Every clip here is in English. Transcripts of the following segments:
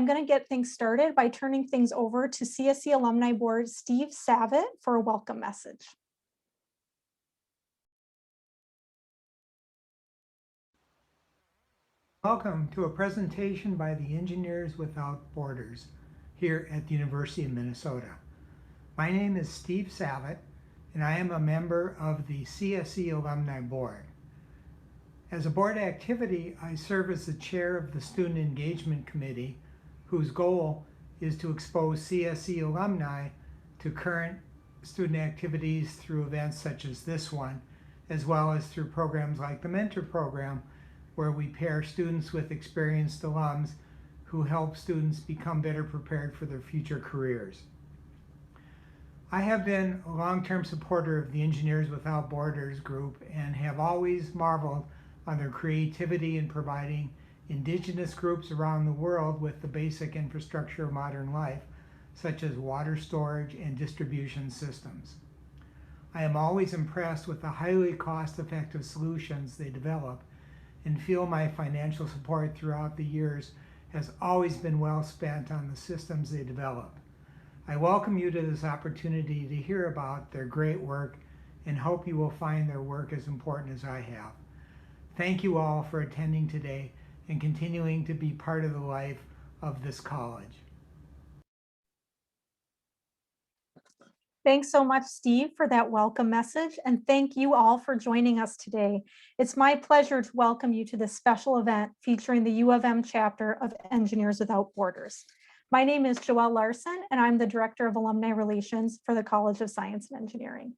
I'm going to get things started by turning things over to CSE Alumni Board Steve Savitt for a welcome message. Welcome to a presentation by the Engineers Without Borders here at the University of Minnesota. My name is Steve Savitt, and I am a member of the CSE Alumni Board. As a board activity, I serve as the chair of the Student Engagement Committee, whose goal is to expose CSE alumni to current student activities through events such as this one, as well as through programs like the Mentor Program, where we pair students with experienced alums who help students become better prepared for their future careers. I have been a long-term supporter of the Engineers Without Borders group and have always marveled on their creativity in providing indigenous groups around the world with the basic infrastructure of modern life, such as water storage and distribution systems. I am always impressed with the highly cost-effective solutions they develop and feel my financial support throughout the years has always been well spent on the systems they develop. I welcome you to this opportunity to hear about their great work and hope you will find their work as important as I have. Thank you all for attending today and continuing to be part of the life of this college. Thanks so much, Steve, for that welcome message, and thank you all for joining us today. It's my pleasure to welcome you to this special event featuring the U of M chapter of Engineers Without Borders. My name is Joelle Larson, and I'm the Director of Alumni Relations for the College of Science and Engineering.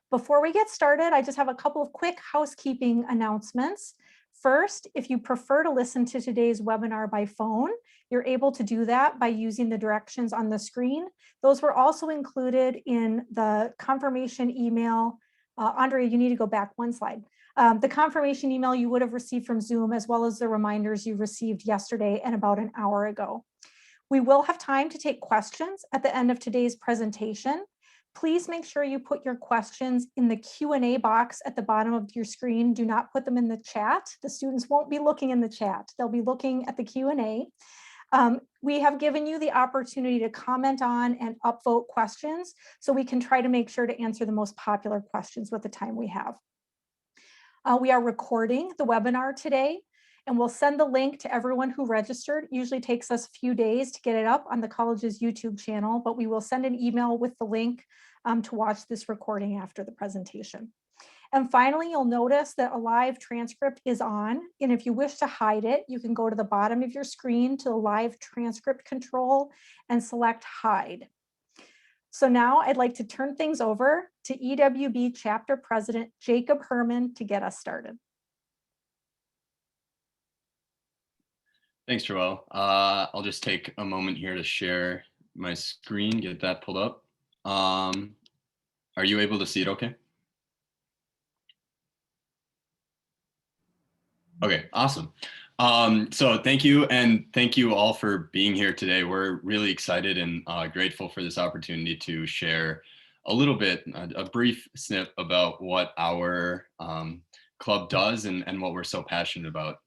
Before we get started, I just have a couple of quick housekeeping announcements. First, if you prefer to listen to today's webinar by phone, you're able to do that by using the directions on the screen. Those were also included in the confirmation email. Andrea, you need to go back one slide. The confirmation email you would have received from Zoom, as well as the reminders you received yesterday and about an hour ago. We will have time to take questions at the end of today's presentation. Please make sure you put your questions in the Q&A box at the bottom of your screen. Do not put them in the chat. The students won't be looking in the chat. They'll be looking at the Q&A. We have given you the opportunity to comment on and upvote questions, so we can try to make sure to answer the most popular questions with the time we have. We are recording the webinar today, and we'll send the link to everyone who registered. It usually takes us a few days to get it up on the college's YouTube channel, but we will send an email with the link to watch this recording after the presentation. And finally, you'll notice that a live transcript is on, and if you wish to hide it, you can go to the bottom of your screen to the live transcript control and select hide. So now I'd like to turn things over to EWB Chapter President Jacob Herman to get us started. Thanks, Joelle. I'll just take a moment here to share my screen, get that pulled up. Are you able to see it okay? Okay, awesome. So thank you, and thank you all for being here today. We're really excited and grateful for this opportunity to share a little bit, a brief snip about what our club does and what we're so passionate about.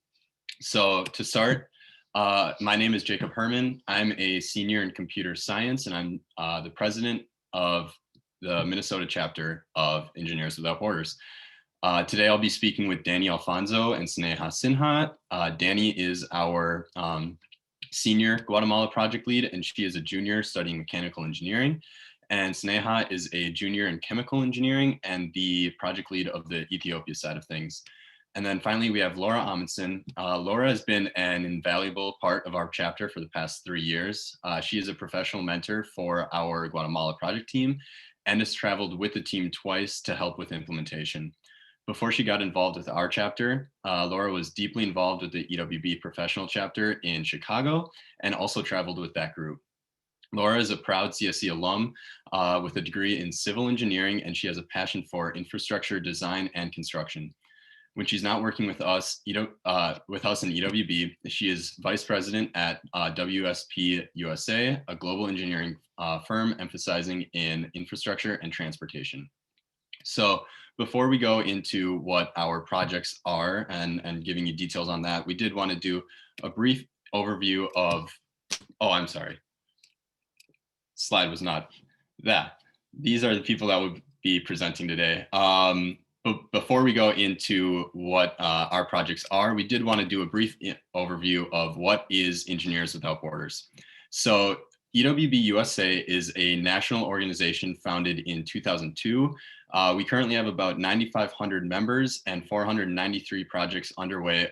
So to start, my name is Jacob Herman. I'm a senior in computer science, and I'm the president of the Minnesota chapter of Engineers Without Borders. Today I'll be speaking with Danny Alfonso and Sneha Sinha. Danny is our senior Guatemala project lead, and she is a junior studying mechanical engineering. And Sneha is a junior in chemical engineering and the project lead of the Ethiopia side of things. And then finally, we have Laura Amundsen. Laura has been an invaluable part of our chapter for the past 3 years. She is a professional mentor for our Guatemala project team and has traveled with the team twice to help with implementation. Before she got involved with our chapter, Laura was deeply involved with the EWB professional chapter in Chicago and also traveled with that group. Laura is a proud CSE alum with a degree in civil engineering, and she has a passion for infrastructure design and construction. When she's not working with us in EWB, she is vice president at WSP USA, a global engineering firm emphasizing in infrastructure and transportation. So before we go into what our projects are and giving you details on that, we did want to do a brief overview of Oh, I'm sorry. Slide was not that. These are the people that would be presenting today. But before we go into what our projects are, we did want to do a brief overview of what is Engineers Without Borders. So EWB USA is a national organization founded in 2002. We currently have about 9,500 members and 493 projects underway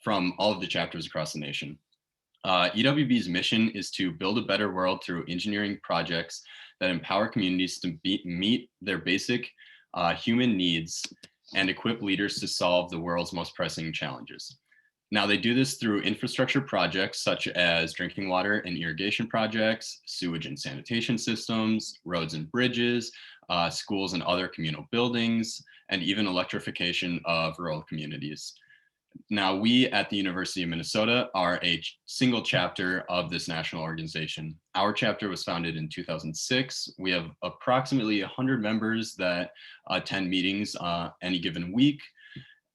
from all of the chapters across the nation. EWB's mission is to build a better world through engineering projects that empower communities to meet their basic human needs and equip leaders to solve the world's most pressing challenges. Now, they do this through infrastructure projects such as drinking water and irrigation projects, sewage and sanitation systems, roads and bridges, schools and other communal buildings, and even electrification of rural communities. Now, we at the University of Minnesota are a single chapter of this national organization. Our chapter was founded in 2006. We have approximately 100 members that attend meetings any given week.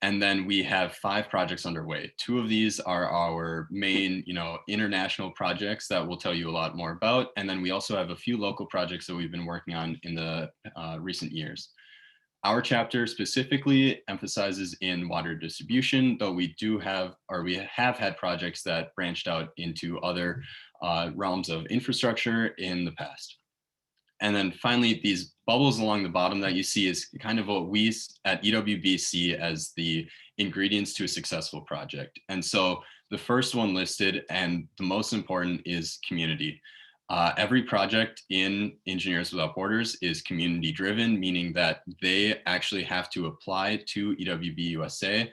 And then we have 5 projects underway. 2 of these are our main, international projects that we'll tell you a lot more about. And then we also have a few local projects that we've been working on in the recent years. Our chapter specifically emphasizes in water distribution, though we have had projects that branched out into other realms of infrastructure in the past. And then finally, these bubbles along the bottom that you see is kind of what we at EWB see as the ingredients to a successful project. And so the first one listed and the most important is community. Every project in Engineers Without Borders is community driven, meaning that they actually have to apply to EWB USA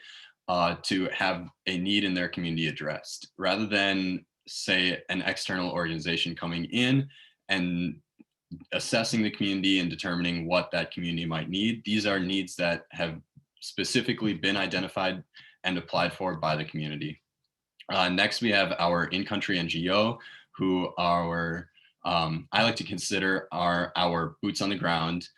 to have a need in their community addressed, rather than say an external organization coming in and assessing the community and determining what that community might need. These are needs that have specifically been identified and applied for by the community. Next, we have our in-country NGO, who I like to consider are our boots on the ground.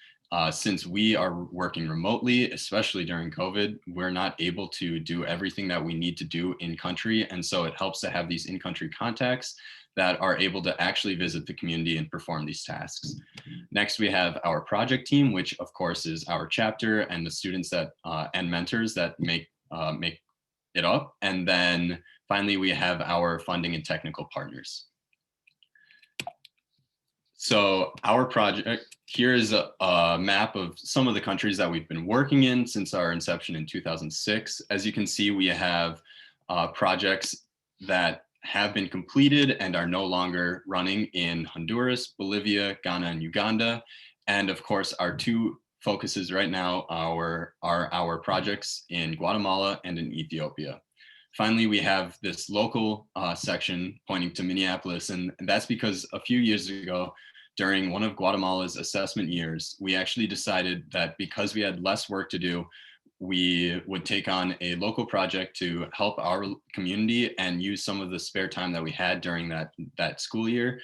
Since we are working remotely, especially during COVID, we're not able to do everything that we need to do in country. And so it helps to have these in-country contacts that are able to actually visit the community and perform these tasks. Next, we have our project team, which of course is our chapter and the students that and mentors that make it up. And then finally, we have our funding and technical partners. So our project, here is a map of some of the countries that we've been working in since our inception in 2006. As you can see, we have projects that have been completed and are no longer running in Honduras, Bolivia, Ghana, and Uganda. And of course, our 2 focuses right now are our projects in Guatemala and in Ethiopia. Finally, we have this local section pointing to Minneapolis, and that's because a few years ago, during one of Guatemala's assessment years, we actually decided that because we had less work to do, we would take on a local project to help our community and use some of the spare time that we had during that school year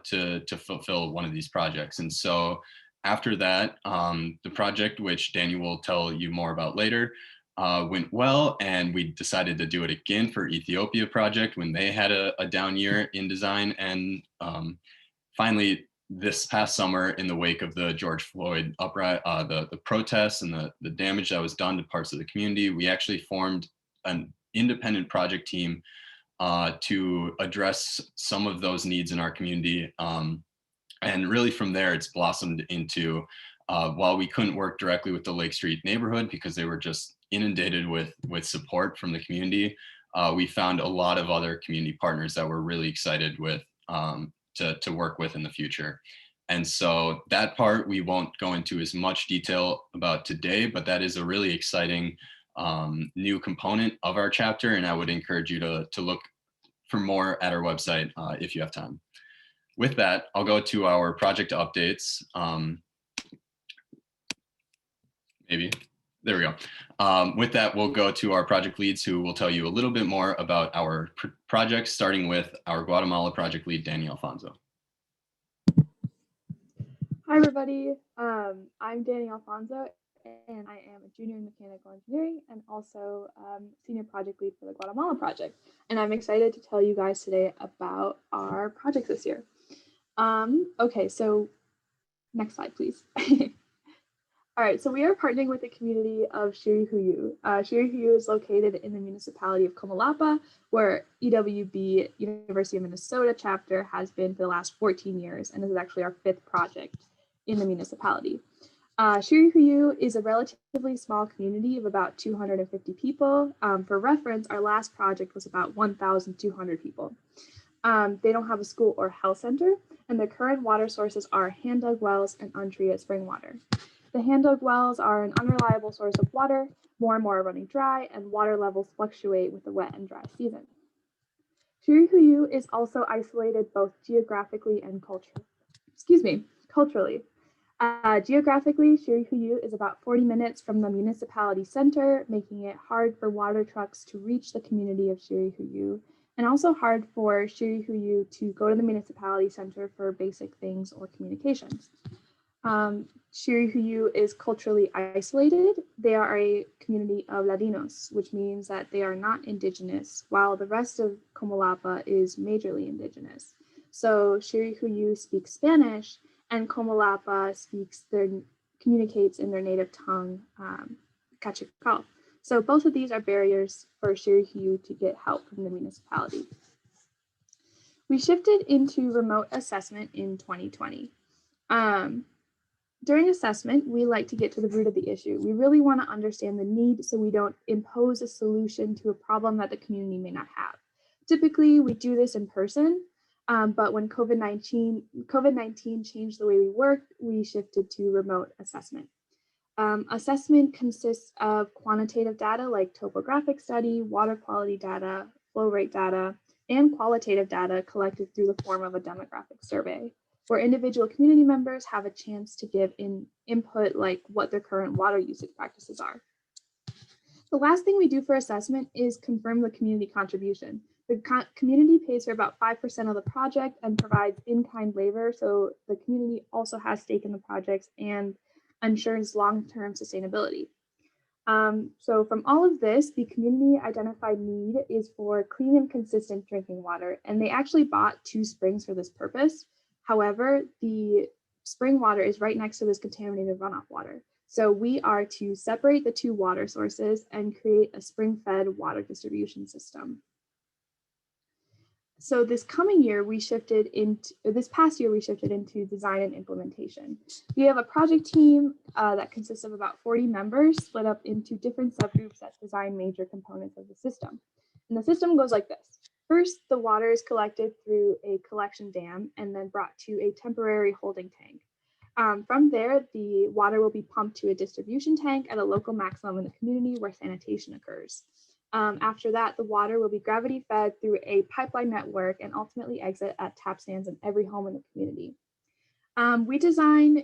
to fulfill one of these projects. And so after that, the project, which Daniel will tell you more about later, went well, and we decided to do it again for Ethiopia project when they had a down year in design. And finally, this past summer, in the wake of the George Floyd the protests and the damage that was done to parts of the community, we actually formed an independent project team to address some of those needs in our community. And really from there, it's blossomed into, while we couldn't work directly with the Lake Street neighborhood because they were just inundated with support from the community, we found a lot of other community partners that we're really excited with to work with in the future. And so that part we won't go into as much detail about today, but that is a really exciting new component of our chapter. And I would encourage you to look for more at our website if you have time. With that, I'll go to our project updates. Maybe, there we go. With that, we'll go to our project leads who will tell you a little bit more about our projects, starting with our Guatemala project lead, Danny Alfonso. Hi, everybody. I'm Danny Alfonso, and I am a junior in mechanical engineering and also senior project lead for the Guatemala project. And I'm excited to tell you guys today about our projects this year. Okay, so next slide, please. All right, so we are partnering with the community of Shirihuyu. Shirihuyu is located in the municipality of Comalapa, where EWB, University of Minnesota chapter, has been for the last 14 years, and this is actually our 5th project in the municipality. Shirihuyu is a relatively small community of about 250 people. For reference, our last project was about 1,200 people. They don't have a school or health center, and their current water sources are hand-dug wells and untreated spring water. The hand-dug wells are an unreliable source of water, more and more are running dry, and water levels fluctuate with the wet and dry season. Shirihuyu is also isolated both geographically and culturally. Geographically, Shirihuyu is about 40 minutes from the municipality center, making it hard for water trucks to reach the community of Shirihuyu, and also hard for Shirihuyu to go to the municipality center for basic things or communications. Shirihuyu is culturally isolated. They are a community of Ladinos, which means that they are not indigenous, while the rest of Comalapa is majorly indigenous. So Shirihuyu speaks Spanish, and Comalapa communicates in their native tongue, Kachikal. So both of these are barriers for Shirihuyu to get help from the municipality. We shifted into remote assessment in 2020. During assessment, we like to get to the root of the issue. We really want to understand the need so we don't impose a solution to a problem that the community may not have. Typically, we do this in person, but when COVID-19 changed the way we worked, we shifted to remote assessment. Assessment consists of quantitative data like topographic study, water quality data, flow rate data, and qualitative data collected through the form of a demographic survey, where individual community members have a chance to give input like what their current water usage practices are. The last thing we do for assessment is confirm the community contribution. The community pays for about 5% of the project and provides in-kind labor, so the community also has stake in the projects and ensures long-term sustainability. So from all of this, the community identified need is for clean and consistent drinking water, and they actually bought 2 springs for this purpose. However, the spring water is right next to this contaminated runoff water. So we are to separate the 2 water sources and create a spring-fed water distribution system. So this past year, we shifted into design and implementation. We have a project team that consists of about 40 members split up into different subgroups that design major components of the system. And the system goes like this. First, the water is collected through a collection dam and then brought to a temporary holding tank. From there, the water will be pumped to a distribution tank at a local maximum in the community where sanitation occurs. After that, the water will be gravity fed through a pipeline network and ultimately exit at tap stands in every home in the community. We design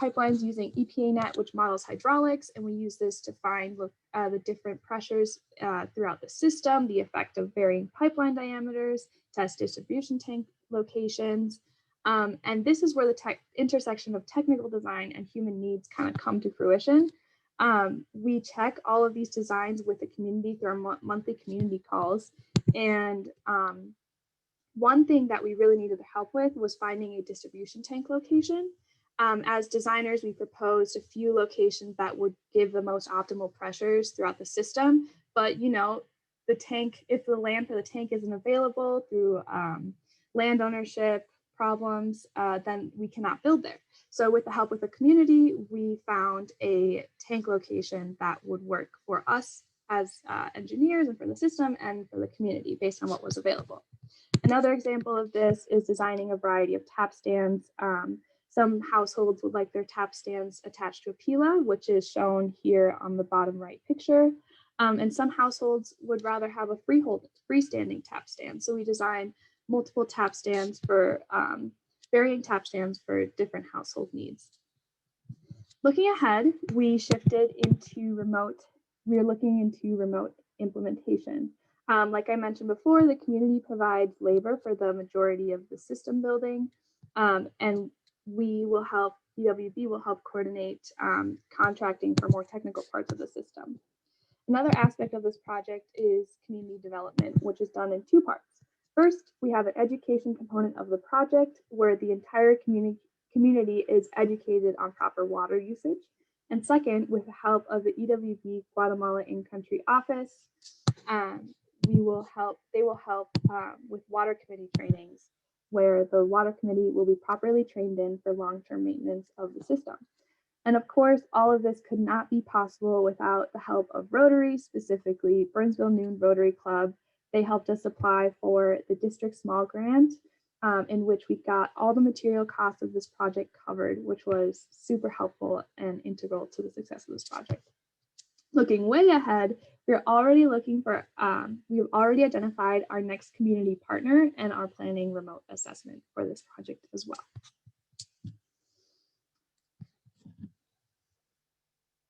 pipelines using EPANet, which models hydraulics, and we use this to find the different pressures throughout the system, the effect of varying pipeline diameters, test distribution tank locations. And this is where the intersection of technical design and human needs kind of come to fruition. We check all of these designs with the community through our monthly community calls. And one thing that we really needed help with was finding a distribution tank location. As designers, we proposed a few locations that would give the most optimal pressures throughout the system. But the tank, if the land for the tank isn't available through land ownership problems, then we cannot build there. So with the help of the community, we found a tank location that would work for us as engineers and for the system and for the community based on what was available. Another example of this is designing a variety of tap stands. Some households would like their tap stands attached to a pila, which is shown here on the bottom right picture. And some households would rather have a freestanding tap stand. So we design multiple tap stands for varying tap stands for different household needs. Looking ahead, we shifted into remote. We are looking into remote implementation. Like I mentioned before, the community provides labor for the majority of the system building, and we will help EWB will help coordinate contracting for more technical parts of the system. Another aspect of this project is community development, which is done in two parts. First, we have an education component of the project where the entire community is educated on proper water usage. And second, with the help of the EWB Guatemala in-country office, they will help with water committee trainings, where the water committee will be properly trained in for long-term maintenance of the system. And of course, all of this could not be possible without the help of Rotary, specifically Burnsville Noon Rotary Club. They helped us apply for the district small grant, in which we got all the material costs of this project covered, which was super helpful and integral to the success of this project. Looking way ahead, we're already looking for, we've already identified our next community partner and are planning remote assessment for this project as well.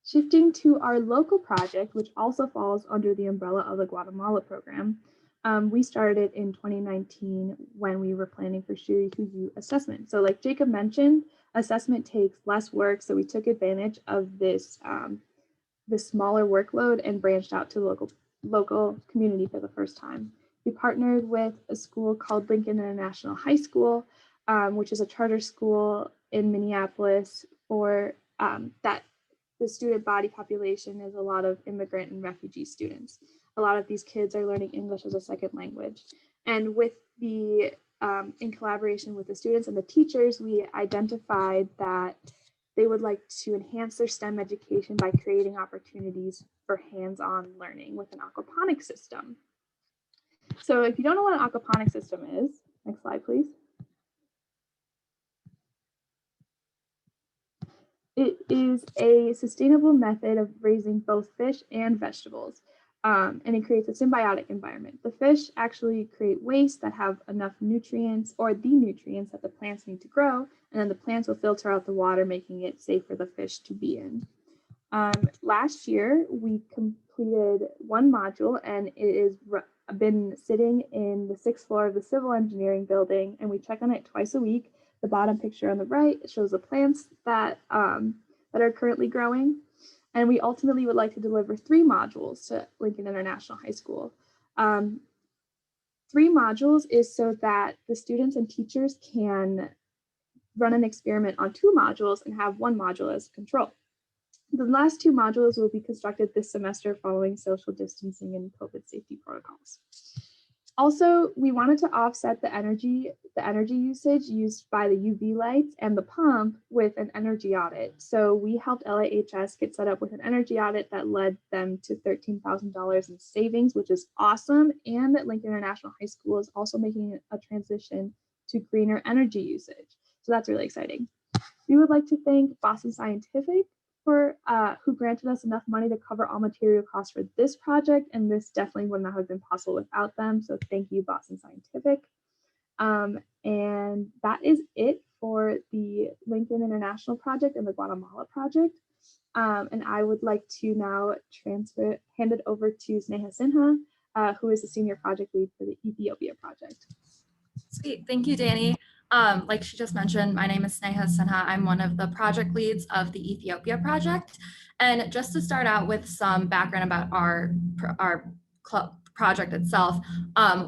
Shifting to our local project, which also falls under the umbrella of the Guatemala program, we started in 2019 when we were planning for Shirikuyu assessment. So like Jacob mentioned, assessment takes less work. So we took advantage of this, the smaller workload and branched out to the local community for the first time. We partnered with a school called Lincoln International High School, which is a charter school in Minneapolis for that the student body population is a lot of immigrant and refugee students. A lot of these kids are learning English as a second language. And with the, in collaboration with the students and the teachers, we identified that they would like to enhance their STEM education by creating opportunities for hands-on learning with an aquaponics system. So if you don't know what an aquaponics system is, next slide, please. It is a sustainable method of raising both fish and vegetables, and it creates a symbiotic environment. The fish actually create waste that have enough nutrients or the nutrients that the plants need to grow, and then the plants will filter out the water, making it safe for the fish to be in. Last year, we completed one module, and it has been sitting in the 6th floor of the civil engineering building, and we check on it twice a week. The bottom picture on the right shows the plants that are currently growing. And we ultimately would like to deliver 3 modules to Lincoln International High School. 3 modules is so that the students and teachers can run an experiment on 2 modules and have 1 module as control. The last 2 modules will be constructed this semester following social distancing and COVID safety protocols. Also, we wanted to offset the energy usage used by the UV lights and the pump with an energy audit. So we helped LAHS get set up with an energy audit that led them to $13,000 in savings, which is awesome. And that Lincoln International High School is also making a transition to greener energy usage. So that's really exciting. We would like to thank Boston Scientific for who granted us enough money to cover all material costs for this project, and this definitely would not have been possible without them. So thank you, Boston Scientific. And that is it for the Lincoln International Project and the Guatemala Project. And I would like to now hand it over to Sneha Sinha, who is the Senior Project Lead for the Ethiopia Project. Sweet, thank you, Danny. Like she just mentioned, my name is Sneha Sinha. I'm one of the project leads of the Ethiopia Project. And just to start out with some background about our project itself,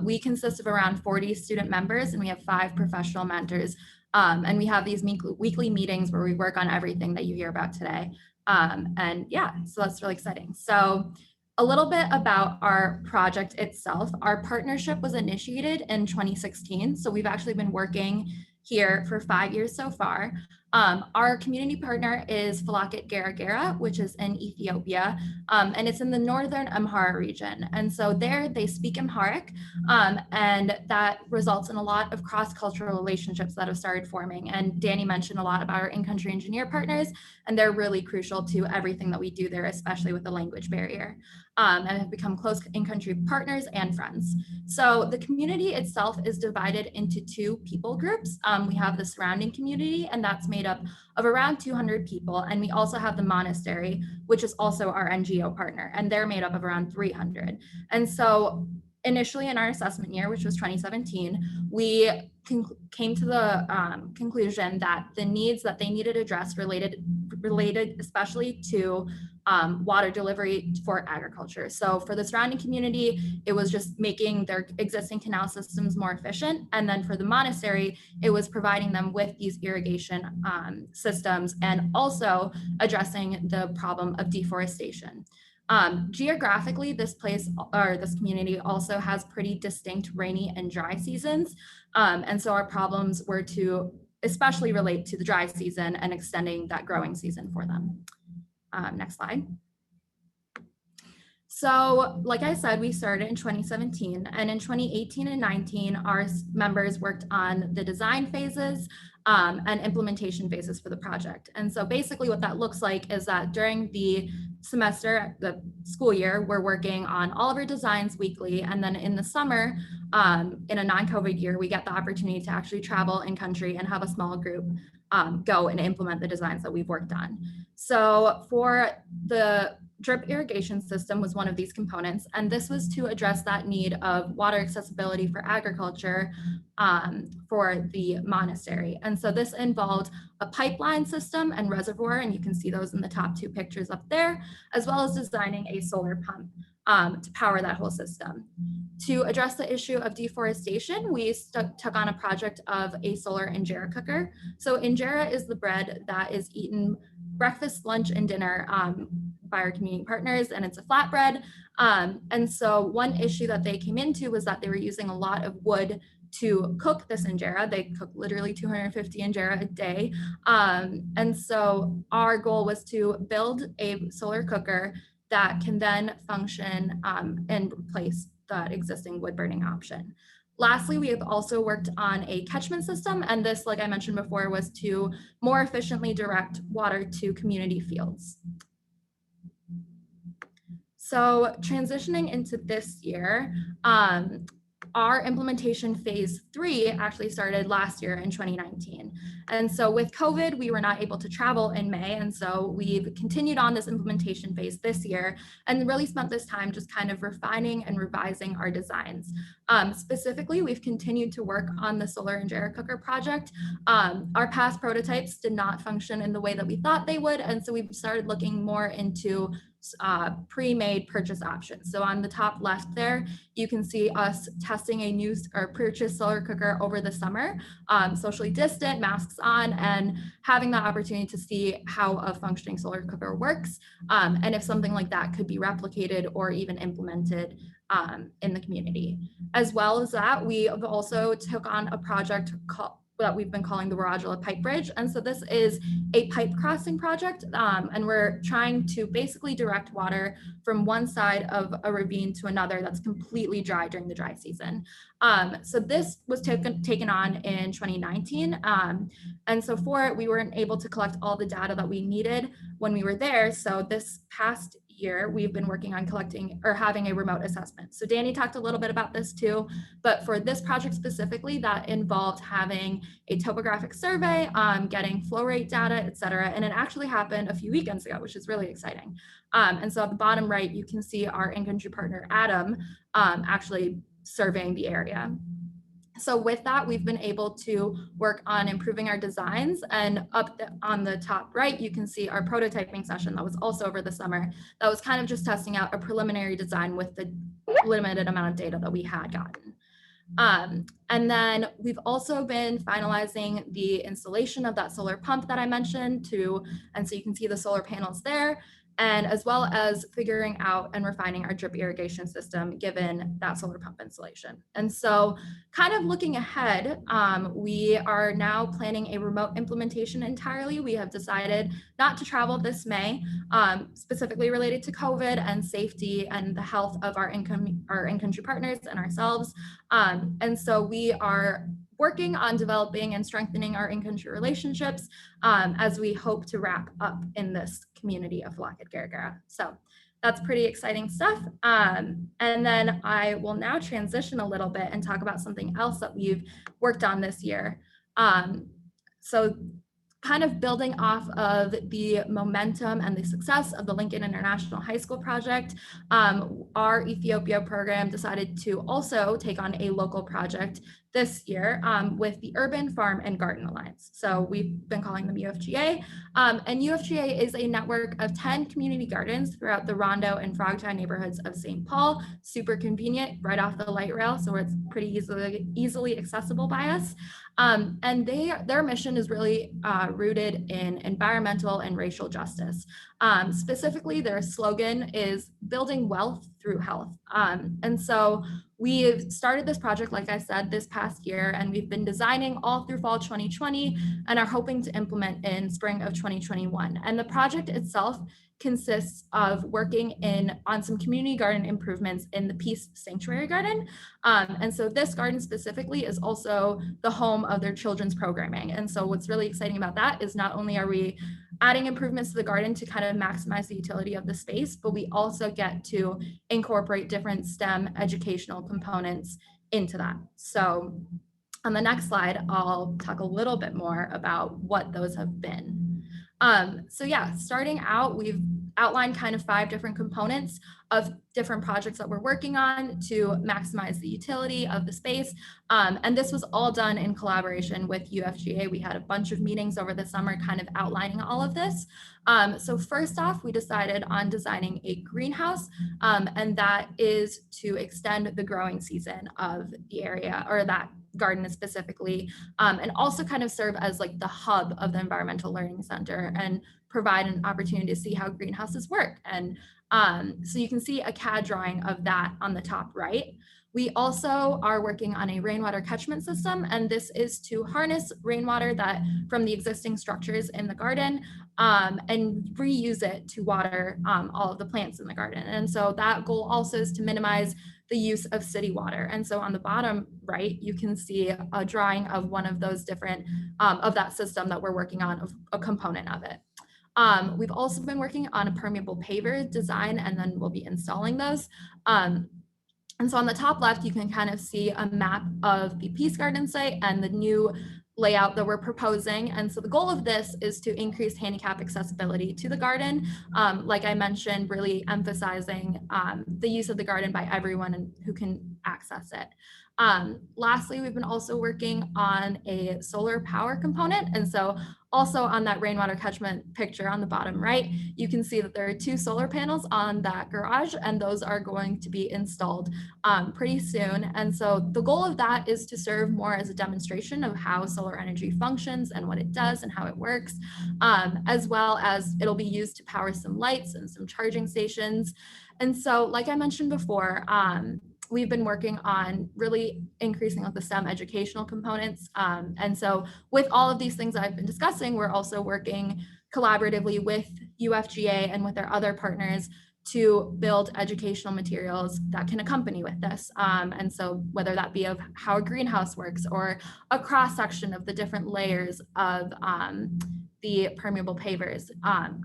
we consist of around 40 student members, and we have 5 professional mentors. And we have these weekly meetings where we work on everything that you hear about today. And yeah, so that's really exciting. So a little bit about our project itself. Our partnership was initiated in 2016. So we've actually been working here for 5 years so far. Our community partner is Falakit Geragera, which is in Ethiopia, and it's in the northern Amhara region. And so there they speak Amharic, and that results in a lot of cross-cultural relationships that have started forming. And Danny mentioned a lot about our in-country engineer partners, and they're really crucial to everything that we do there, especially with the language barrier, and have become close in-country partners and friends. So the community itself is divided into 2 people groups. We have the surrounding community, and that's made up of around 200 people. And we also have the monastery, which is also our NGO partner, and they're made up of around 300. And so initially in our assessment year, which was 2017, we came to the conclusion that the needs that they needed addressed related especially to water delivery for agriculture. So for the surrounding community, it was just making their existing canal systems more efficient. And then for the monastery, it was providing them with these irrigation systems and also addressing the problem of deforestation. Geographically, this place or this community also has pretty distinct rainy and dry seasons. And so our problems were to especially relate to the dry season and extending that growing season for them. Next slide. So like I said, we started in 2017, and in 2018 and 19, our members worked on the design phases and implementation phases for the project. And so basically what that looks like is that during the semester, the school year, we're working on all of our designs weekly. And then in the summer, in a non-COVID year, we get the opportunity to actually travel in country and have a small group go and implement the designs that we've worked on. So for the drip irrigation system was one of these components, and this was to address that need of water accessibility for agriculture for the monastery. And so this involved a pipeline system and reservoir, and you can see those in the top two pictures up there, as well as designing a solar pump to power that whole system. To address the issue of deforestation, we took on a project of a solar injera cooker. So injera is the bread that is eaten breakfast, lunch, and dinner by our community partners, and it's a flatbread. And so one issue that they came into was that they were using a lot of wood to cook this injera. They cook literally 250 injera a day. And so our goal was to build a solar cooker that can then function and replace that existing wood burning option. Lastly, we have also worked on a catchment system, and this, like I mentioned before, was to more efficiently direct water to community fields. So transitioning into this year, our implementation phase 3 actually started last year in 2019. And so with COVID, we were not able to travel in May. And so we've continued on this implementation phase this year and really spent this time just kind of refining and revising our designs. Specifically, we've continued to work on the solar injera cooker project. Our past prototypes did not function in the way that we thought they would. And so we've started looking more into pre-made purchase options. So on the top left there, you can see us testing a new or purchased solar cooker over the summer, socially distant, masks on, and having the opportunity to see how a functioning solar cooker works, and if something like that could be replicated or even implemented in the community. As well as that, we have also took on a project that we've been calling the Warragula Pipe Bridge. And so this is a pipe crossing project, and we're trying to basically direct water from one side of a ravine to another that's completely dry during the dry season. So this was taken on in 2019. And so for it, we weren't able to collect all the data that we needed when we were there. So this past year, we've been working on collecting or having a remote assessment. So Danny talked a little bit about this too, but for this project specifically, that involved having a topographic survey, getting flow rate data, et cetera. And it actually happened a few weekends ago, which is really exciting. And so at the bottom right, you can see our in-country partner, Adam, actually surveying the area. So with that, we've been able to work on improving our designs, and on the top right, you can see our prototyping session that was also over the summer. That was kind of just testing out a preliminary design with the limited amount of data that we had gotten. And then we've also been finalizing the installation of that solar pump that I mentioned and so you can see the solar panels there, and as well as figuring out and refining our drip irrigation system given that solar pump installation. And so kind of looking ahead, we are now planning a remote implementation entirely. We have decided not to travel this May, specifically related to COVID and safety and the health of our in-country partners and ourselves. And so we are working on developing and strengthening our in-country relationships as we hope to wrap up in this community of Flacket Gargara. So that's pretty exciting stuff. And then I will now transition a little bit and talk about something else that we've worked on this year. So kind of building off of the momentum and the success of the Lincoln International High School project, our Ethiopia program decided to also take on a local project this year with the Urban Farm and Garden Alliance. So we've been calling them UFGA. And UFGA is a network of 10 community gardens throughout the Rondo and Frogtown neighborhoods of St. Paul. Super convenient, right off the light rail, so it's pretty easily accessible by us. And their mission is really rooted in environmental and racial justice. Specifically, their slogan is building wealth through health. And so we've started this project, like I said, this past year, and we've been designing all through fall 2020 and are hoping to implement in spring of 2021. And the project itself consists of working on some community garden improvements in the Peace Sanctuary Garden. And so this garden specifically is also the home of their children's programming. And so what's really exciting about that is not only are we adding improvements to the garden to kind of maximize the utility of the space, but we also get to incorporate different STEM educational components into that. So on the next slide, I'll talk a little bit more about what those have been. So yeah, starting out, we've outlined kind of 5 different components of different projects that we're working on to maximize the utility of the space. And this was all done in collaboration with UFGA. We had a bunch of meetings over the summer kind of outlining all of this. So first off, we decided on designing a greenhouse, and that is to extend the growing season of the area, or that garden specifically, and also kind of serve as like the hub of the Environmental Learning Center and provide an opportunity to see how greenhouses work. And so you can see a CAD drawing of that on the top right. We also are working on a rainwater catchment system, and this is to harness rainwater that from the existing structures in the garden and reuse it to water all of the plants in the garden. And so that goal also is to minimize the use of city water. And so on the bottom right, you can see a drawing of one of those different, of that system that we're working on, of a component of it. We've also been working on a permeable paver design, and then we'll be installing those. And so on the top left, you can kind of see a map of the Peace Garden site and the new layout that we're proposing. And so the goal of this is to increase handicap accessibility to the garden. Like I mentioned, really emphasizing the use of the garden by everyone who can access it. Lastly, we've been also working on a solar power component. And so also on that rainwater catchment picture on the bottom right, you can see that there are 2 solar panels on that garage, and those are going to be installed pretty soon. And so the goal of that is to serve more as a demonstration of how solar energy functions and what it does and how it works, as well as it'll be used to power some lights and some charging stations. And so, like I mentioned before, we've been working on really increasing the STEM educational components. And so with all of these things that I've been discussing, we're also working collaboratively with UFGA and with our other partners to build educational materials that can accompany with this. And so whether that be of how a greenhouse works or a cross section of the different layers of the permeable pavers,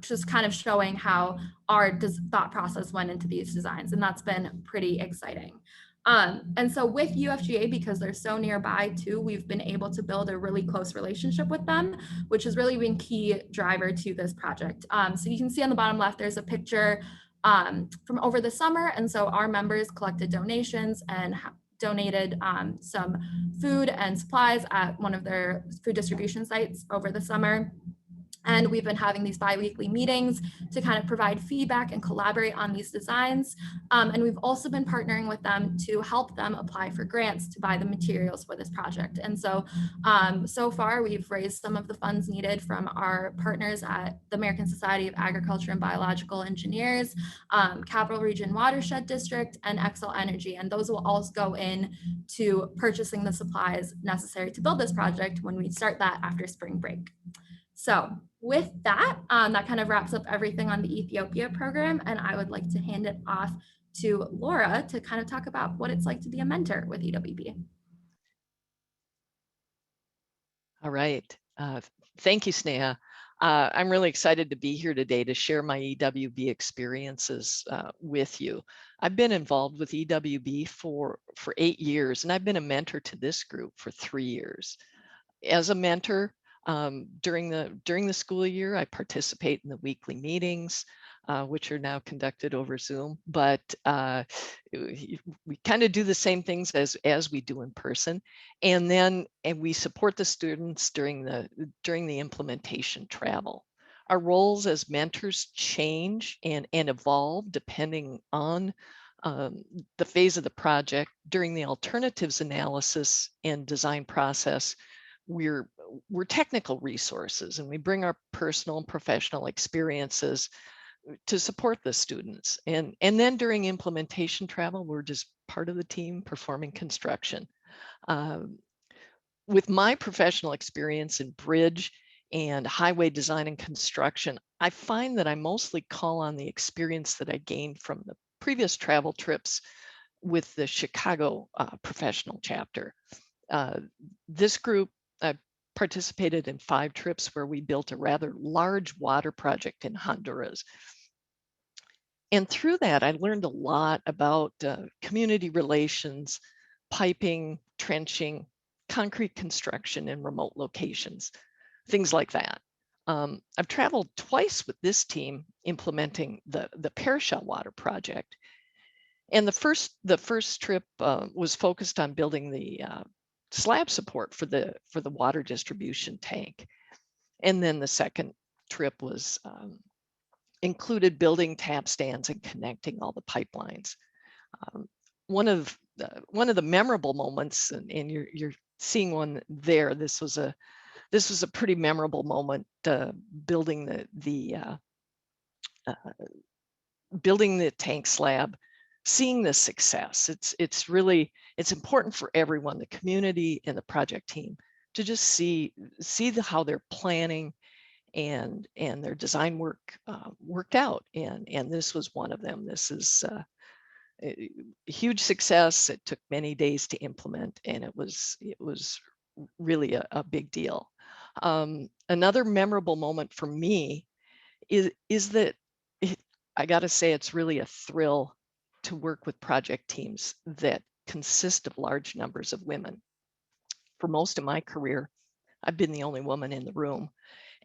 just kind of showing how our thought process went into these designs. And that's been pretty exciting. And so with UFGA, because they're so nearby too, we've been able to build a really close relationship with them, which has really been key driver to this project. So you can see on the bottom left, there's a picture from over the summer. And so our members collected donations and donated some food and supplies at one of their food distribution sites over the summer. And we've been having these bi-weekly meetings to kind of provide feedback and collaborate on these designs. And we've also been partnering with them to help them apply for grants to buy the materials for this project. And so, so far we've raised some of the funds needed from our partners at the American Society of Agriculture and Biological Engineers, Capital Region Watershed District, and Xcel Energy. And those will also go in to purchasing the supplies necessary to build this project when we start that after spring break. So with that, that kind of wraps up everything on the Ethiopia program. And I would like to hand it off to Laura to kind of talk about what it's like to be a mentor with EWB. All right. Thank you, Sneha. I'm really excited to be here today to share my EWB experiences with you. I've been involved with EWB for 8 years, and I've been a mentor to this group for 3 years. As a mentor, During the school year, I participate in the weekly meetings, which are now conducted over Zoom. But we kind of do the same things as we do in person, and we support the students during the implementation travel. Our roles as mentors change and evolve depending on the phase of the project. During the alternatives analysis and design process, we're technical resources, and we bring our personal and professional experiences to support the students. And then during implementation travel, we're just part of the team performing construction. With my professional experience in bridge and highway design and construction, I find that I mostly call on the experience that I gained from the previous travel trips with the Chicago professional chapter. This group participated in 5 trips where we built a rather large water project in Honduras. And through that, I learned a lot about community relations, piping, trenching, concrete construction in remote locations, things like that. I've traveled twice with this team implementing the Parashah water project. And the first trip was focused on building the slab support for the water distribution tank. And then the second trip was included building tap stands and connecting all the pipelines. One of the memorable moments, and you're seeing one there. This was a pretty memorable moment, building the tank slab, seeing the success. It's important for everyone, the community and the project team, to just see how they're planning and their design work worked out. And this was one of them. This is a huge success. It took many days to implement, and it was really a big deal. Another memorable moment for me is that I got to say, it's really a thrill to work with project teams that consist of large numbers of women. For most of my career, I've been the only woman in the room.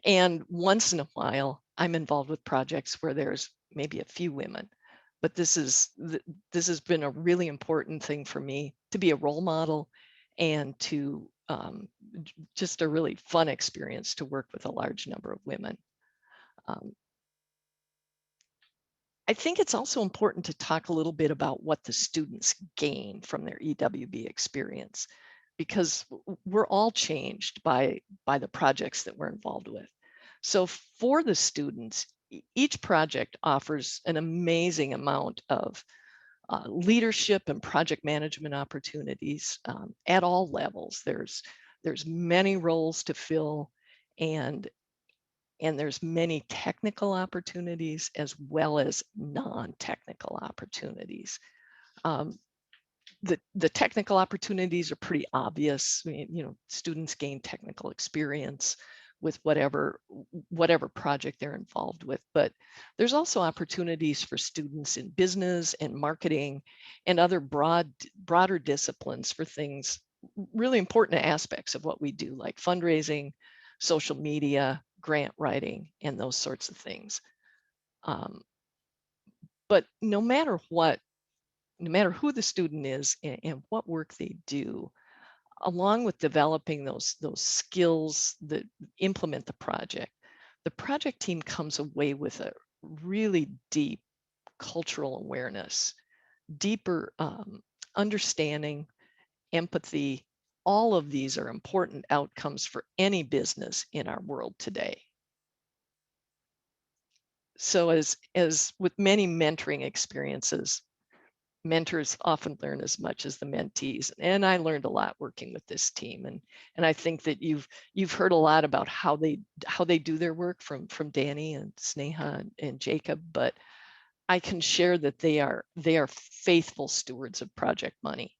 And once in a while, I'm involved with projects where there's maybe a few women. But this has been a really important thing for me, to be a role model, and to just a really fun experience to work with a large number of women. I think it's also important to talk a little bit about what the students gain from their EWB experience, because we're all changed by the projects that we're involved with. So for the students, each project offers an amazing amount of leadership and project management opportunities at all levels. There's many roles to fill, and there's many technical opportunities as well as non-technical opportunities. The technical opportunities are pretty obvious. Students gain technical experience with whatever project they're involved with, but there's also opportunities for students in business and marketing and other broader disciplines for things, really important aspects of what we do, like fundraising, social media, grant writing, and those sorts of things. But no matter who the student is and what work they do, along with developing those skills that implement the project team comes away with a really deep cultural awareness, deeper understanding, empathy. All of these are important outcomes for any business in our world today. So as with many mentoring experiences, mentors often learn as much as the mentees, and I learned a lot working with this team. And I think that you've heard a lot about how they do their work from Danny and Sneha and Jacob, but I can share that they are faithful stewards of project money.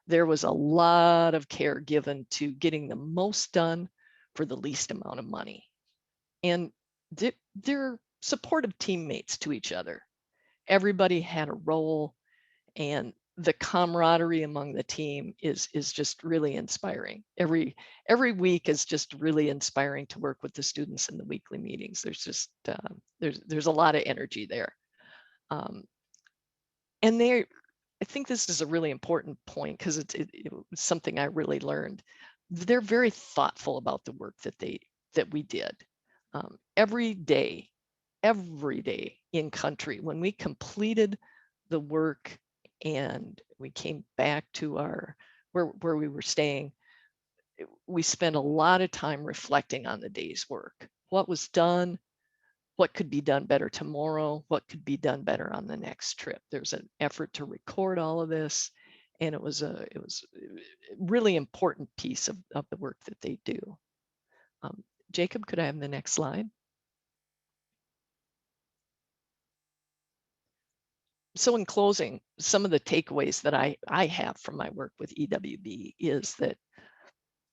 There was a lot of care given to getting the most done for the least amount of money, and they're supportive teammates to each other. Everybody had a role, and the camaraderie among the team is just really inspiring. Every week is just really inspiring to work with the students in the weekly meetings. There's just there's a lot of energy there. And I think this is a really important point because it was something I really learned. They're very thoughtful about the work that we did. Every day in country, when we completed the work and we came back to where we were staying, we spent a lot of time reflecting on the day's work. What was done, what could be done better tomorrow, what could be done better on the next trip. There's an effort to record all of this, and it was a really important piece of the work that they do. Jacob, could I have the next slide? So in closing, some of the takeaways that I have from my work with EWB is that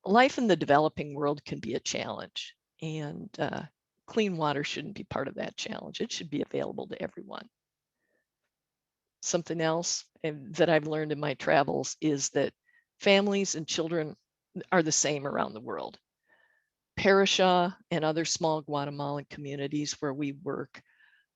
life in the developing world can be a challenge, and clean water shouldn't be part of that challenge. It should be available to everyone. Something else that I've learned in my travels is that families and children are the same around the world. Parasha and other small Guatemalan communities where we work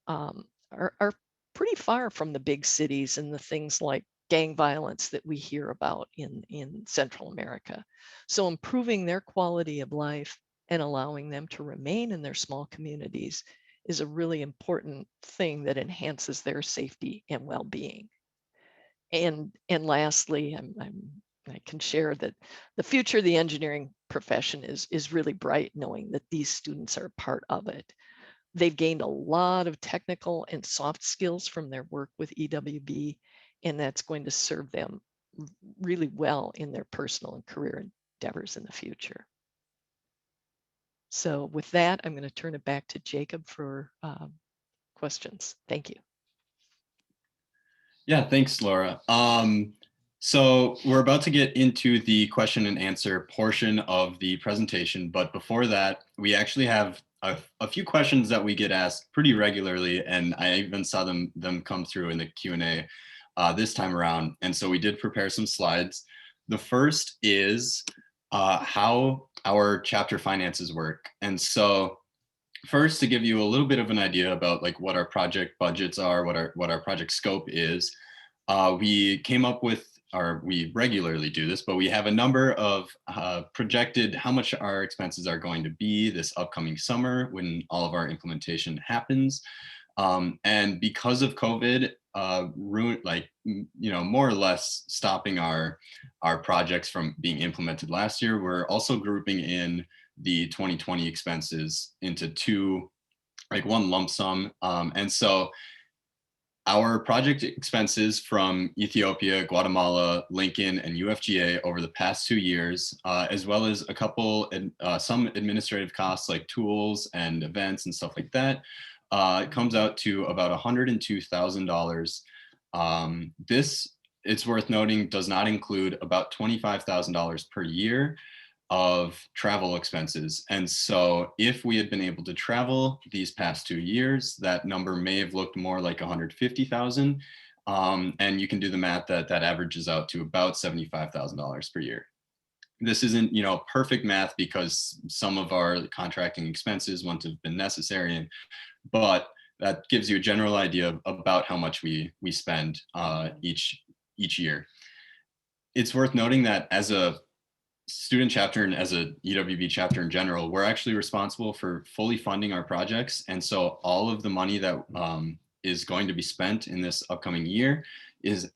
are pretty far from the big cities and the things like gang violence that we hear about in Central America. So improving their quality of life and allowing them to remain in their small communities is a really important thing that enhances their safety and well-being. And lastly, I can share that the future of the engineering profession is really bright, knowing that these students are a part of it. They've gained a lot of technical and soft skills from their work with EWB, and that's going to serve them really well in their personal and career endeavors in the future. So with that, I'm going to turn it back to Jacob for questions. Thank you. Yeah, thanks, Laura. So we're about to get into the question and answer portion of the presentation, but before that, we actually have a few questions that we get asked pretty regularly, and I even saw them come through in the Q&A this time around. And so we did prepare some slides. The first is how our chapter finances work. And so first, to give you a little bit of an idea about like what our project budgets are, what our project scope is, we came up with, or we regularly do this, but we have a number of projected how much our expenses are going to be this upcoming summer when all of our implementation happens. And because of COVID, more or less stopping our projects from being implemented last year, we're also grouping in the 2020 expenses into one lump sum. And so our project expenses from Ethiopia, Guatemala, Lincoln, and UFGA over the past 2 years, as well as some administrative costs like tools and events and stuff like that, it comes out to about $102,000. This, it's worth noting, does not include about $25,000 per year of travel expenses. And so if we had been able to travel these past 2 years, that number may have looked more like 150,000. And you can do the math that averages out to about $75,000 per year. This isn't, perfect math because some of our contracting expenses wouldn't have been necessary, but that gives you a general idea about how much we spend each year. It's worth noting that as a student chapter and as a EWB chapter in general, we're actually responsible for fully funding our projects. And so all of the money that is going to be spent in this upcoming year is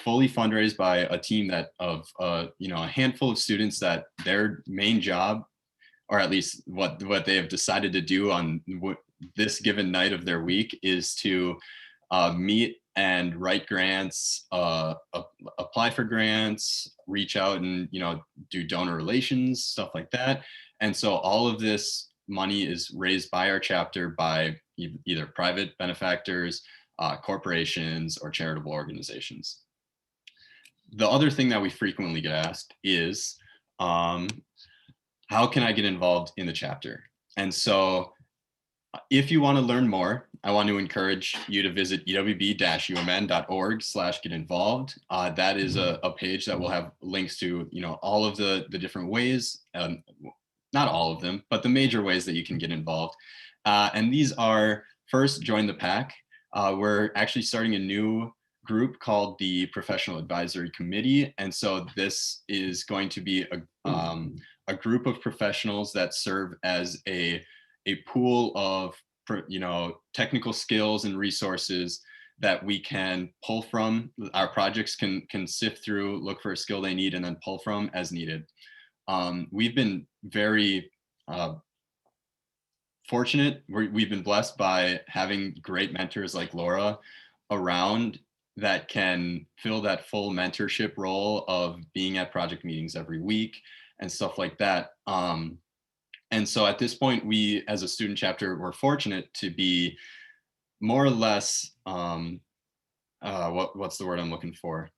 fully fundraised by a team of a handful of students that their main job, or at least what they have decided to do on this given night of their week, is to meet and write grants, apply for grants, reach out and do donor relations, stuff like that. And so all of this money is raised by our chapter by either private benefactors, corporations, or charitable organizations. The other thing that we frequently get asked is, how can I get involved in the chapter? And so If you want to learn more, I want to encourage you to visit ewb-umn.org/get involved. That is a page that will have links to, all of the different ways, not all of them, but the major ways that you can get involved. And these are, first, join the pack. We're actually starting a new group called the Professional Advisory Committee. And so this is going to be a group of professionals that serve as a pool of technical skills and resources that we can pull from. Our projects can sift through, look for a skill they need, and then pull from as needed. We've been very fortunate. We've been blessed by having great mentors like Laura around that can fill that full mentorship role of being at project meetings every week and stuff like that. And so at this point, we, as a student chapter, we're fortunate to be more or less, what's the word I'm looking for?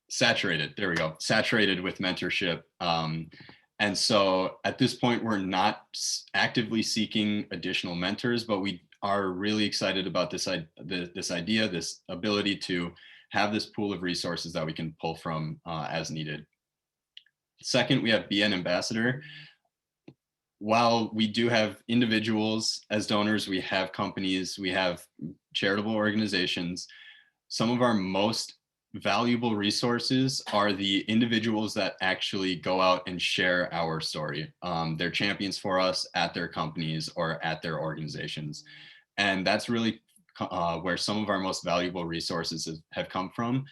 Saturated, there we go, saturated with mentorship. And so at this point, we're not actively seeking additional mentors, but we are really excited about this idea, this ability to have this pool of resources that we can pull from as needed. Second, we have Be an Ambassador. While we do have individuals as donors, we have companies, we have charitable organizations. Some of our most valuable resources are the individuals that actually go out and share our story. They're champions for us at their companies or at their organizations. And that's really where some of our most valuable resources have come from,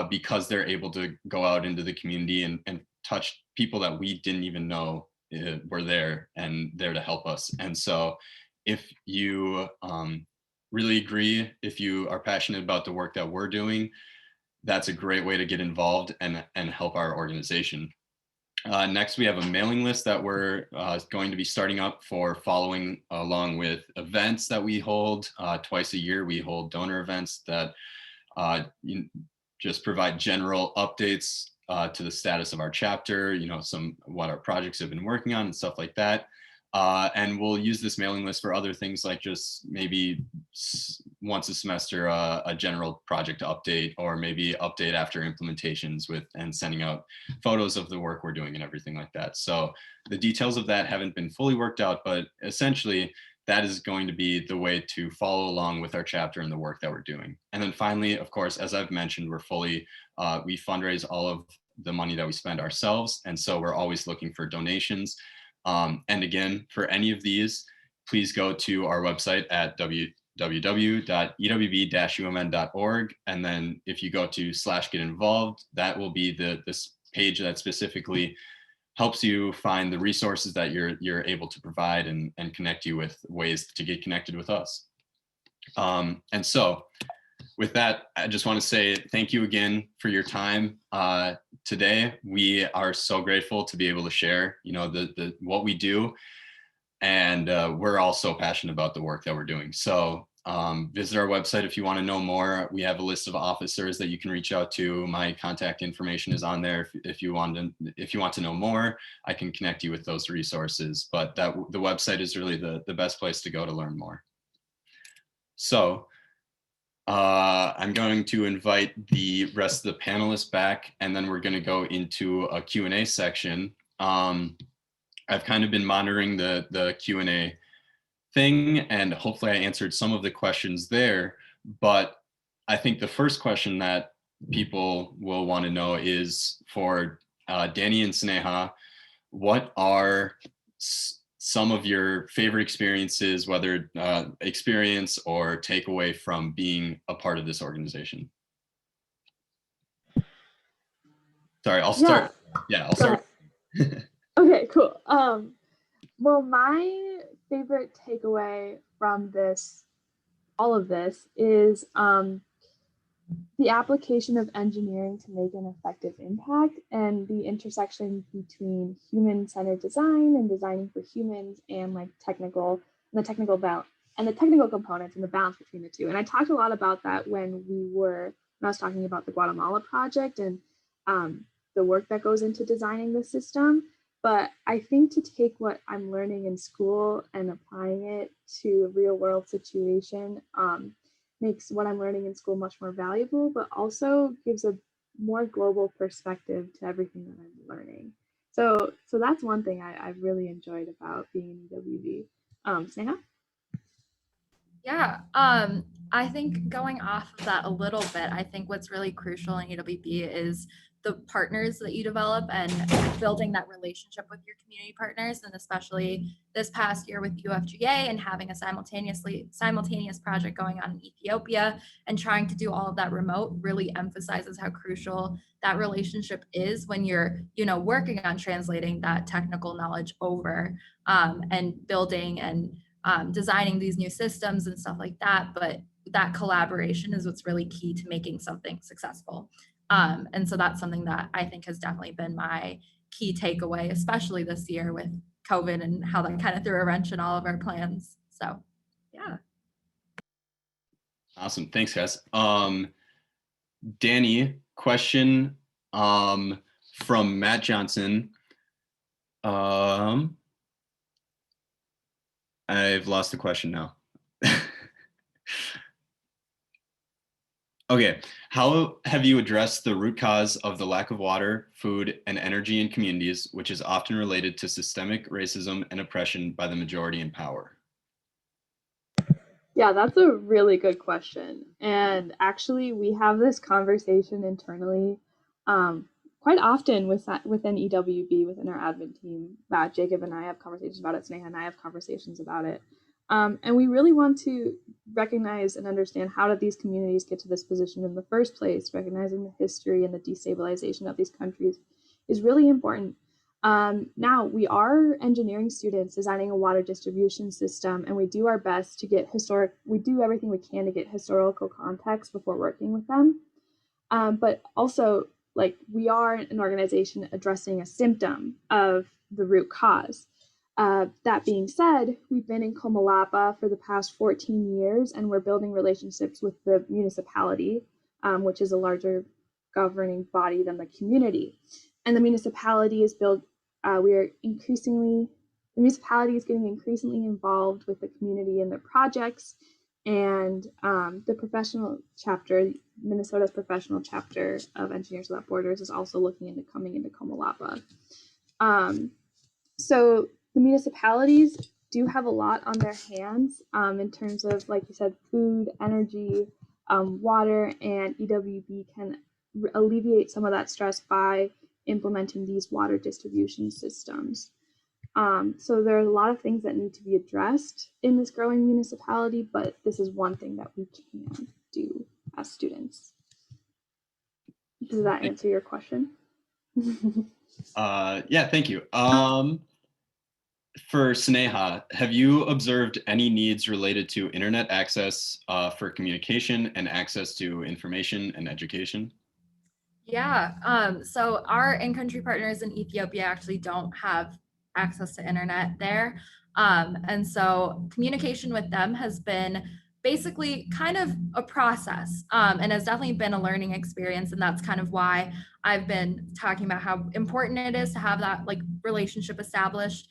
because they're able to go out into the community and touch people that we didn't even know were there and there to help us. And so if you really agree, if you are passionate about the work that we're doing, that's a great way to get involved and help our organization. Next, we have a mailing list that we're going to be starting up for following along with events that we hold twice a year. We hold donor events that just provide general updates to the status of our chapter, what our projects have been working on and stuff like that. And we'll use this mailing list for other things like just maybe once a semester, a general project update, or maybe update after implementations and sending out photos of the work we're doing and everything like that. So the details of that haven't been fully worked out, but essentially that is going to be the way to follow along with our chapter and the work that we're doing. And then finally, of course, as I've mentioned, we fundraise all of the money that we spend ourselves. And so we're always looking for donations. And again, for any of these, please go to our website at www.ewb-umn.org. And then if you go to /get involved, that will be this page that specifically helps you find the resources that you're able to provide and connect you with ways to get connected with us. And so with that, I just want to say thank you again for your time today. We are so grateful to be able to share, what we do, and we're all so passionate about the work that we're doing. So visit our website if you want to know more. We have a list of officers that you can reach out to. My contact information is on there. If you want to know more, I can connect you with those resources. But the website is really the best place to go to learn more. So I'm going to invite the rest of the panelists back, and then we're going to go into a Q&A section. I've kind of been monitoring the Q&A thing, and hopefully I answered some of the questions there. But I think the first question that people will want to know is for Danny and Sneha, what are some of your favorite experiences, whether experience or takeaway from being a part of this organization? Sorry, I'll start. Yeah, I'll start. Okay, cool. Well, my favorite takeaway from all of this is the application of engineering to make an effective impact, and the intersection between human-centered design and designing for humans, and the technical components and the balance between the two. And I talked a lot about that when I was talking about the Guatemala project and the work that goes into designing the system. But I think to take what I'm learning in school and applying it to a real world situation makes what I'm learning in school much more valuable, but also gives a more global perspective to everything that I'm learning. So that's one thing I've really enjoyed about being in EWB. Sneha? Yeah, I think going off of that a little bit, I think what's really crucial in EWB is the partners that you develop and building that relationship with your community partners, and especially this past year with UFGA and having a simultaneous project going on in Ethiopia and trying to do all of that remote really emphasizes how crucial that relationship is when you're, working on translating that technical knowledge over and building and designing these new systems and stuff like that. But that collaboration is what's really key to making something successful. And so that's something that I think has definitely been my key takeaway, especially this year with COVID and how that kind of threw a wrench in all of our plans. So, yeah. Awesome. Thanks, guys. Danny, question from Matt Johnson. I've lost the question now. Okay, how have you addressed the root cause of the lack of water, food, and energy in communities, which is often related to systemic racism and oppression by the majority in power? Yeah, that's a really good question. And actually, we have this conversation internally quite often within EWB, within our admin team. Jacob and I have conversations about it, Sneha and I have conversations about it. And we really want to recognize and understand how did these communities get to this position in the first place. Recognizing the history and the destabilization of these countries is really important. Now, we are engineering students designing a water distribution system, and we do our best to get we do everything we can to get historical context before working with them. But also, like, we are an organization addressing a symptom of the root cause. That being said, we've been in Comalapa for the past 14 years, and we're building relationships with the municipality, which is a larger governing body than the community. And the municipality is the municipality is getting increasingly involved with the community in their projects, and the professional chapter, Minnesota's professional chapter of Engineers Without Borders, is also looking into coming into Comalapa. So the municipalities do have a lot on their hands in terms of, like you said, food, energy, water, and EWB can alleviate some of that stress by implementing these water distribution systems. So there are a lot of things that need to be addressed in this growing municipality, but this is one thing that we can do as students. Does that answer your question? Yeah, thank you. For Sneha, have you observed any needs related to internet access for communication and access to information and education? Yeah, so our in-country partners in Ethiopia actually don't have access to internet there. And so communication with them has been basically kind of a process and has definitely been a learning experience. And that's kind of why I've been talking about how important it is to have that like relationship established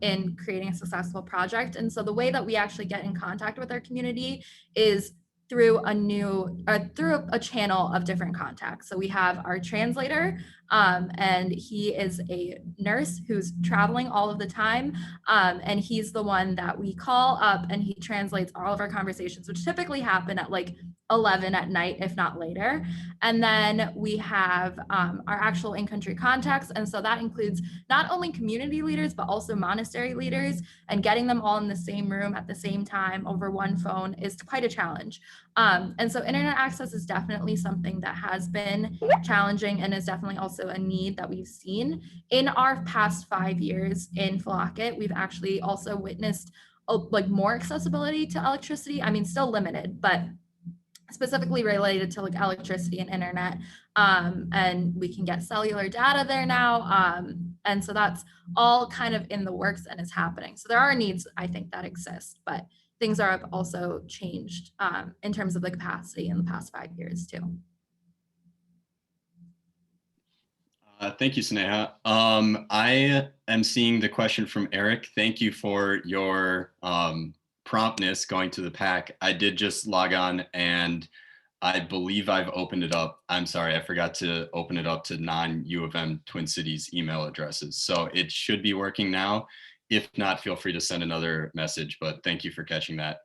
in creating a successful project. And so the way that we actually get in contact with our community is through a channel of different contacts. So we have our translator, and he is a nurse who's traveling all of the time, and he's the one that we call up, and he translates all of our conversations, which typically happen at like 11 at night, if not later. And then we have our actual in-country contacts, and so that includes not only community leaders but also monastery leaders, and getting them all in the same room at the same time over one phone is quite a challenge. And so internet access is definitely something that has been challenging and is definitely also a need that we've seen. In our past 5 years in Philocket, we've actually also witnessed like more accessibility to electricity. I mean, still limited, but specifically related to like electricity and internet. And we can get cellular data there now. And so that's all kind of in the works and is happening. So there are needs, I think, that exist, but things are also changed in terms of the capacity in the past 5 years too. Thank you, Sneha. I am seeing the question from Eric. Thank you for your promptness going to the pack. I did just log on and I believe I've opened it up. I'm sorry, I forgot to open it up to non-U of M Twin Cities email addresses. So it should be working now. If not, feel free to send another message, but thank you for catching that.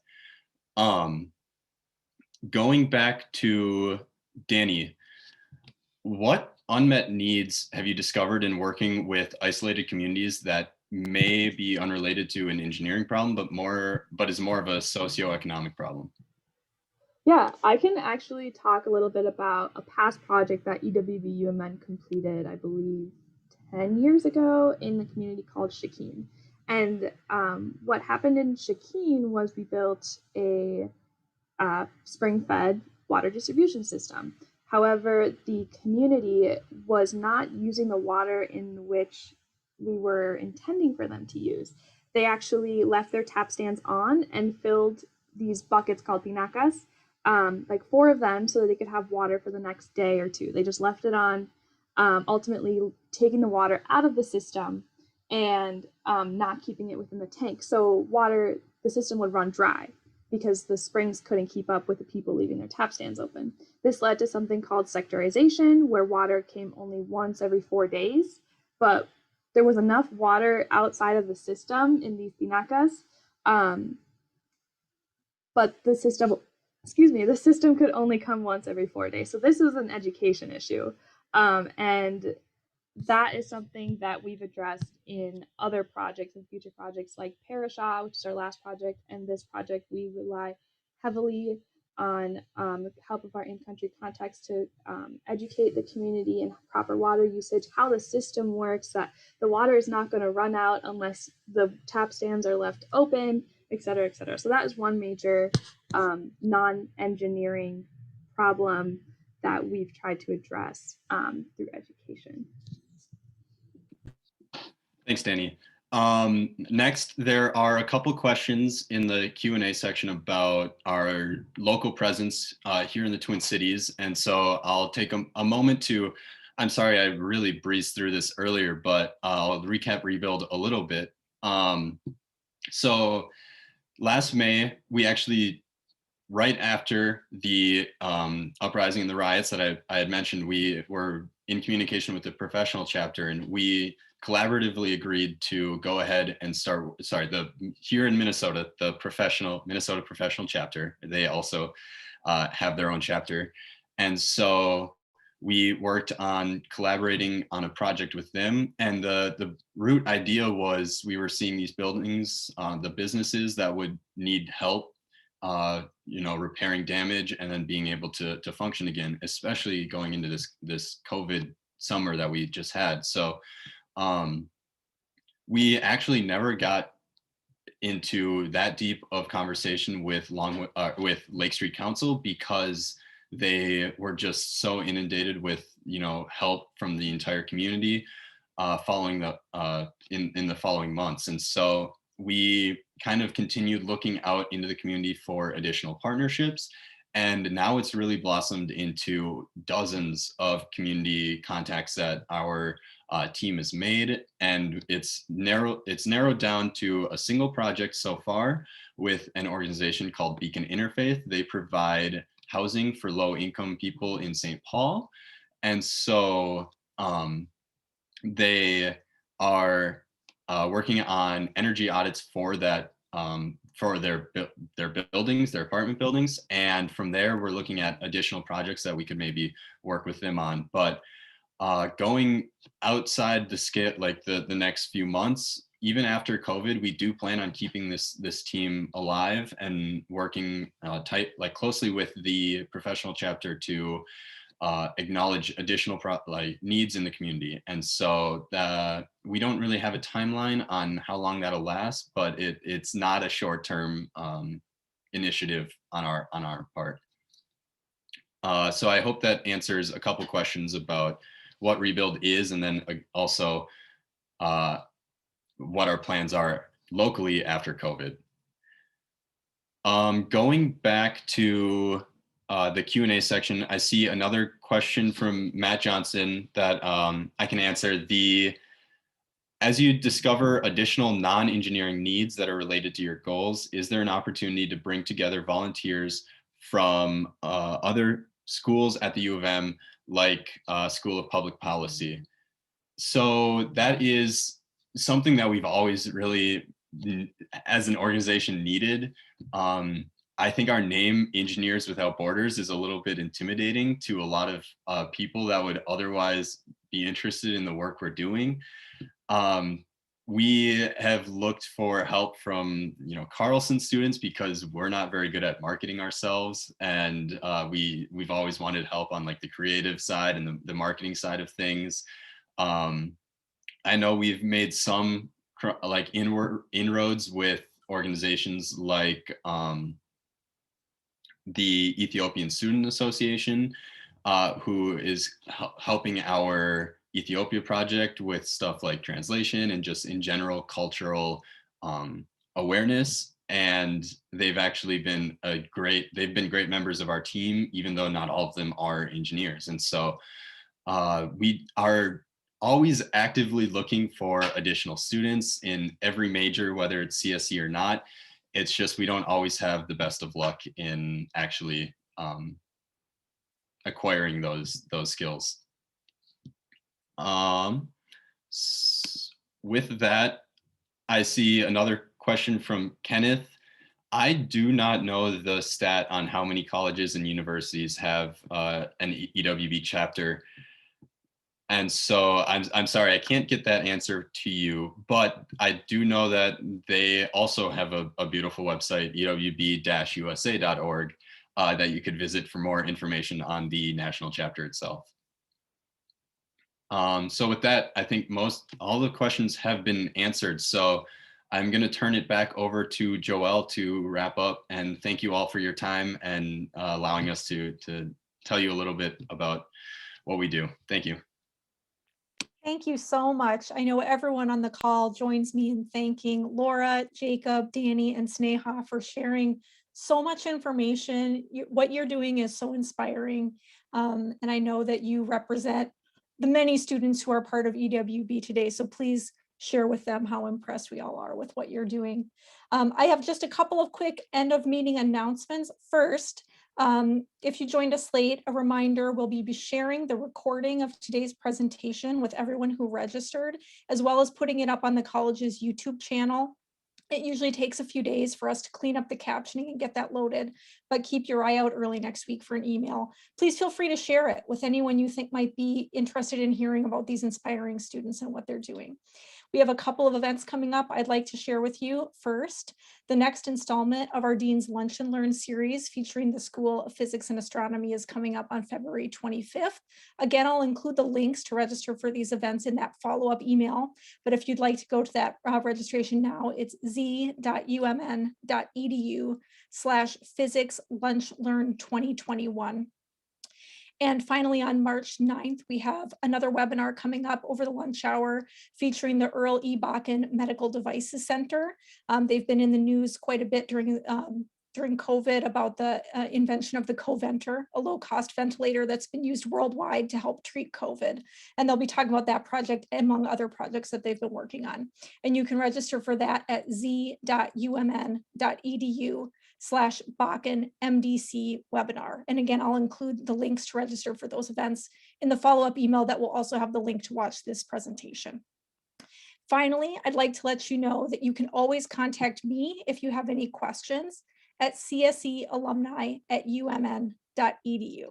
Going back to Danny, what unmet needs have you discovered in working with isolated communities that may be unrelated to an engineering problem, but is more of a socioeconomic problem? Yeah, I can actually talk a little bit about a past project that EWB UMN completed, I believe, 10 years ago in the community called Shakeen. And what happened in Shakeen was we built a spring-fed water distribution system. However, the community was not using the water in which we were intending for them to use. They actually left their tap stands on and filled these buckets called tinacas, like 4 of them, so that they could have water for the next day or 2. They just left it on, ultimately taking the water out of the system and not keeping it within the tank. So the system would run dry because the springs couldn't keep up with the people leaving their tap stands open. This led to something called sectorization, where water came only once every 4 days, but there was enough water outside of the system in these tinacas, but the system could only come once every 4 days. So this was an education issue. And that is something that we've addressed in other projects and future projects like Parashaw, which is our last project, and this project we rely heavily on the help of our in-country contacts to educate the community in proper water usage, how the system works, that the water is not going to run out unless the tap stands are left open, et cetera, et cetera. So that is one major non-engineering problem that we've tried to address through education. Thanks, Danny. Next, there are a couple questions in the Q&A section about our local presence here in the Twin Cities. And so I'll take a moment to, I'm sorry, I really breezed through this earlier, but I'll recap Rebuild a little bit. So last May, we actually, right after the uprising and the riots that I had mentioned, we were in communication with the professional chapter, and we collaboratively agreed to go ahead and here in Minnesota, the Minnesota professional chapter, they also have their own chapter. And so we worked on collaborating on a project with them. And the root idea was we were seeing these buildings, the businesses that would need help repairing damage and then being able to function again, especially going into this COVID summer that we just had. So we actually never got into that deep of conversation with Lake Street Council because they were just so inundated with help from the entire community following in the following months. And so we kind of continued looking out into the community for additional partnerships. And now it's really blossomed into dozens of community contacts that our team has made. And it's narrowed down to a single project so far with an organization called Beacon Interfaith. They provide housing for low-income people in St. Paul. And so they are working on energy audits for that, for their buildings, their apartment buildings. And from there, we're looking at additional projects that we could maybe work with them on. But going outside the scale, like the next few months, even after COVID, we do plan on keeping this team alive and working closely with the professional chapter to acknowledge additional needs in the community. And so we don't really have a timeline on how long that'll last, but it's not a short-term initiative on our part. So I hope that answers a couple questions about what Rebuild is, and then also what our plans are locally after COVID. Going back to the Q&A section, I see another question from Matt Johnson that I can answer. As you discover additional non-engineering needs that are related to your goals, is there an opportunity to bring together volunteers from other schools at the U of M, like School of Public Policy? So that is something that we've always really, as an organization, needed. I think our name, Engineers Without Borders, is a little bit intimidating to a lot of people that would otherwise be interested in the work we're doing. We have looked for help from, Carlson students, because we're not very good at marketing ourselves, and we've always wanted help on like the creative side and the marketing side of things. I know we've made some like inroads with organizations like the Ethiopian Student Association, who is helping our Ethiopia project with stuff like translation and just in general cultural awareness. And they've actually been great members of our team, even though not all of them are engineers. And so we are always actively looking for additional students in every major, whether it's CSE or not. It's just we don't always have the best of luck in actually acquiring those skills. With that, I see another question from Kenneth. I do not know the stat on how many colleges and universities have an EWB chapter. And so I'm sorry, I can't get that answer to you, but I do know that they also have a beautiful website, ewb-usa.org, that you could visit for more information on the national chapter itself. So with that, I think all the questions have been answered. So I'm going to turn it back over to Joelle to wrap up, and thank you all for your time and allowing us to tell you a little bit about what we do. Thank you. Thank you so much. I know everyone on the call joins me in thanking Laura, Jacob, Danny, and Sneha for sharing so much information. What you're doing is so inspiring. And I know that you represent the many students who are part of EWB today. So please share with them how impressed we all are with what you're doing. I have just a couple of quick end of meeting announcements. First, if you joined us late, a reminder, we'll be sharing the recording of today's presentation with everyone who registered, as well as putting it up on the college's YouTube channel. It usually takes a few days for us to clean up the captioning and get that loaded, but keep your eye out early next week for an email. Please feel free to share it with anyone you think might be interested in hearing about these inspiring students and what they're doing. We have a couple of events coming up I'd like to share with you. First, the next installment of our Dean's Lunch and Learn series featuring the School of Physics and Astronomy is coming up on February 25th. Again, I'll include the links to register for these events in that follow-up email, but if you'd like to go to that registration now, it's z.umn.edu/physics lunch learn 2021. And finally, on March 9th, we have another webinar coming up over the lunch hour featuring the Earl E. Bakken Medical Devices Center. They've been in the news quite a bit during COVID about the invention of the Coventor, a low-cost ventilator that's been used worldwide to help treat COVID. And they'll be talking about that project among other projects that they've been working on. And you can register for that at z.umn.edu/Bakken MDC webinar. And again, I'll include the links to register for those events in the follow-up email that will also have the link to watch this presentation. Finally, I'd like to let you know that you can always contact me if you have any questions at csealumni@umn.edu.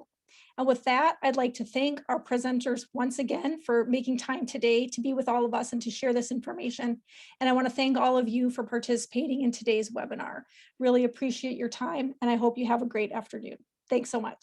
And with that, I'd like to thank our presenters once again for making time today to be with all of us and to share this information. And I want to thank all of you for participating in today's webinar. Really appreciate your time, and I hope you have a great afternoon. Thanks so much.